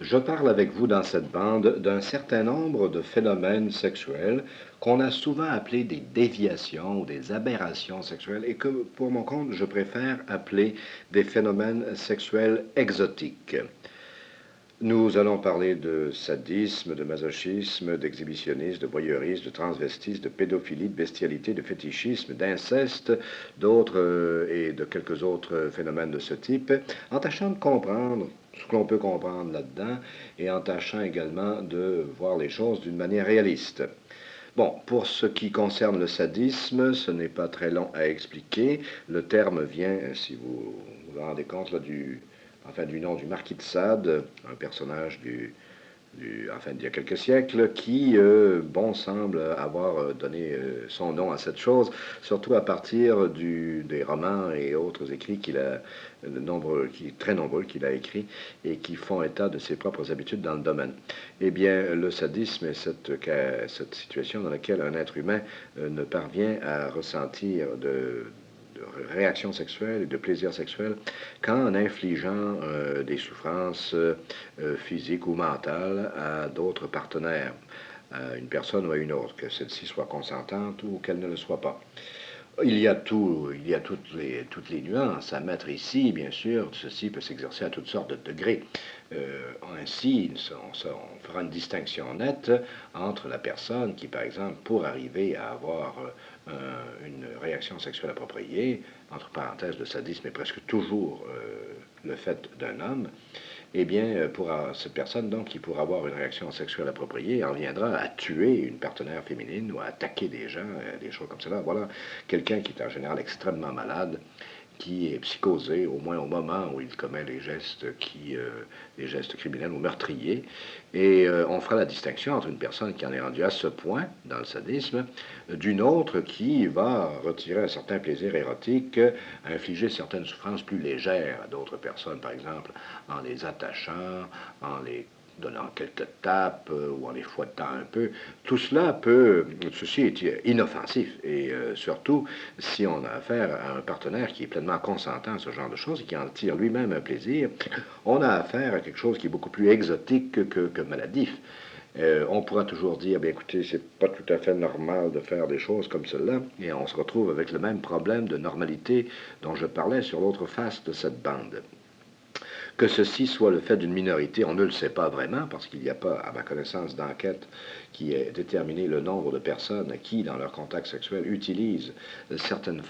Je parle avec vous dans cette bande d'un certain nombre de phénomènes sexuels qu'on a souvent appelés des déviations ou des aberrations sexuelles et que, pour mon compte, je préfère appeler des phénomènes sexuels exotiques. Nous allons parler de sadisme, de masochisme, d'exhibitionnisme, de voyeurisme, de transvestisme, de pédophilie, de bestialité, de fétichisme, d'inceste, d'autres et de quelques autres phénomènes de ce type, en tâchant de comprendre ce que l'on peut comprendre là-dedans et en tâchant également de voir les choses d'une manière réaliste. Bon, pour ce qui concerne le sadisme, ce n'est pas très long à expliquer. Le terme vient, si vous vous rendez compte, là, du nom du marquis de Sade, un personnage d'il y a quelques siècles, qui, bon, semble avoir donné son nom à cette chose, surtout à partir des romans et autres écrits très nombreux qu'il a écrits et qui font état de ses propres habitudes dans le domaine. Eh bien, le sadisme est cette situation dans laquelle un être humain ne parvient à ressentir de réaction sexuelle et de plaisir sexuel qu'en infligeant des souffrances physiques ou mentales à d'autres partenaires, à une personne ou à une autre, que celle-ci soit consentante ou qu'elle ne le soit pas. Il y a toutes les nuances à mettre ici, bien sûr. Ceci peut s'exercer à toutes sortes de degrés. Ainsi, on fera une distinction nette entre la personne qui, par exemple, pour arriver à avoir une réaction sexuelle appropriée, entre parenthèses, le sadisme est presque toujours le fait d'un homme, eh bien, pour cette personne, donc, qui pour avoir une réaction sexuelle appropriée, en viendra à tuer une partenaire féminine ou à attaquer des gens, des choses comme cela. Voilà quelqu'un qui est en général extrêmement malade, qui est psychosé, au moins au moment où il commet les gestes criminels ou meurtriers. Et on fera la distinction entre une personne qui en est rendue à ce point dans le sadisme, d'une autre qui va retirer un certain plaisir érotique, infliger certaines souffrances plus légères à d'autres personnes, par exemple en les attachant, en les donnant quelques tapes ou en les fouettant un peu. Ceci est inoffensif et surtout si on a affaire à un partenaire qui est pleinement consentant à ce genre de choses et qui en tire lui-même un plaisir, on a affaire à quelque chose qui est beaucoup plus exotique que maladif. On pourra toujours dire, bien écoutez, c'est pas tout à fait normal de faire des choses comme cela, et on se retrouve avec le même problème de normalité dont je parlais sur l'autre face de cette bande. Que ceci soit le fait d'une minorité, on ne le sait pas vraiment, parce qu'il n'y a pas, à ma connaissance, d'enquête qui ait déterminé le nombre de personnes qui, dans leur contact sexuel, utilisent certaines